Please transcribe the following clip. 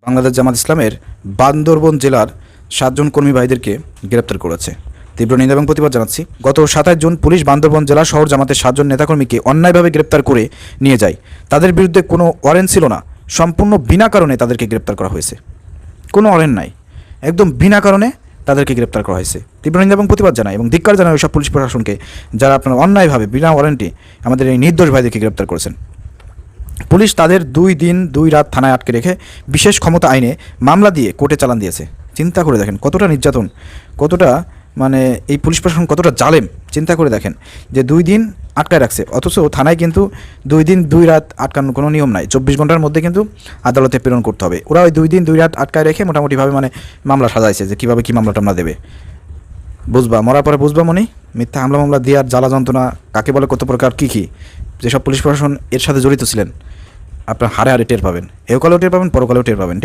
বাংলাদেশ জামাত ইসলামের বান্দরবন জেলার 7 জন কর্মী ভাইদেরকে গ্রেপ্তার করেছে। তীব্র নিন্দা এবং প্রতিবাদ জানাচ্ছি। গত 27 জুন পুলিশ বান্দরবন জেলা শহর জামাতের 7 জন নেতাকর্মীকে অন্যায়ভাবে গ্রেপ্তার করে নিয়ে যায়। তাদের বিরুদ্ধে কোনো ওয়ারেন্ট ছিল না, সম্পূর্ণ বিনা কারণে তাদেরকে গ্রেপ্তার করা হয়েছে। কোনো ওয়ারেন্ট নাই, একদম বিনা কারণে তাদেরকে গ্রেপ্তার করা হয়েছে। তীব্র নিন্দা এবং প্রতিবাদ জানাই এবং ধিক্কার জানাই ওইসব পুলিশ প্রশাসনকে যারা আপনারা অন্যায়ভাবে বিনা ওয়ারেন্টে আমাদের এই নির্দোষ ভাইদেরকে গ্রেপ্তার করেছেন। পুলিশ তাদের 2 দিন 2 রাত থানায় আটকে রেখে বিশেষ ক্ষমতা আইনে মামলা দিয়ে কোর্টে চালান দিয়েছে। চিন্তা করে দেখেন কতটা নির্যাতন, কতটা মানে এই পুলিশ প্রশাসন কতটা জালেম। চিন্তা করে দেখেন যে 2 দিন আটকায় রাখছে, অথচ থানায় কিন্তু 2 দিন 2 রাত আটকানোর কোনো নিয়ম নাই। 24 ঘন্টার মধ্যে কিন্তু আদালতে প্রেরণ করতে হবে। ওরা ওই 2 দিন 2 রাত আটকায় রেখে মোটামুটিভাবে মানে মামলা সাজাইছে যে কীভাবে কী মামলা টামলা দেবে। বুঝবা, মরার পরে বুঝবা মনি। মিথ্যা হামলা মামলা দিয়ে আর জ্বালা যন্ত্রণা কাকে বলে, কত প্রকার কী কী যেসব পুলিশ প্রশাসন এর সাথে জড়িত ছিলেন, আপনার হারে হারে টের পাবেন। এহকালেও টের পাবেন, পরকালেও টের পাবেন।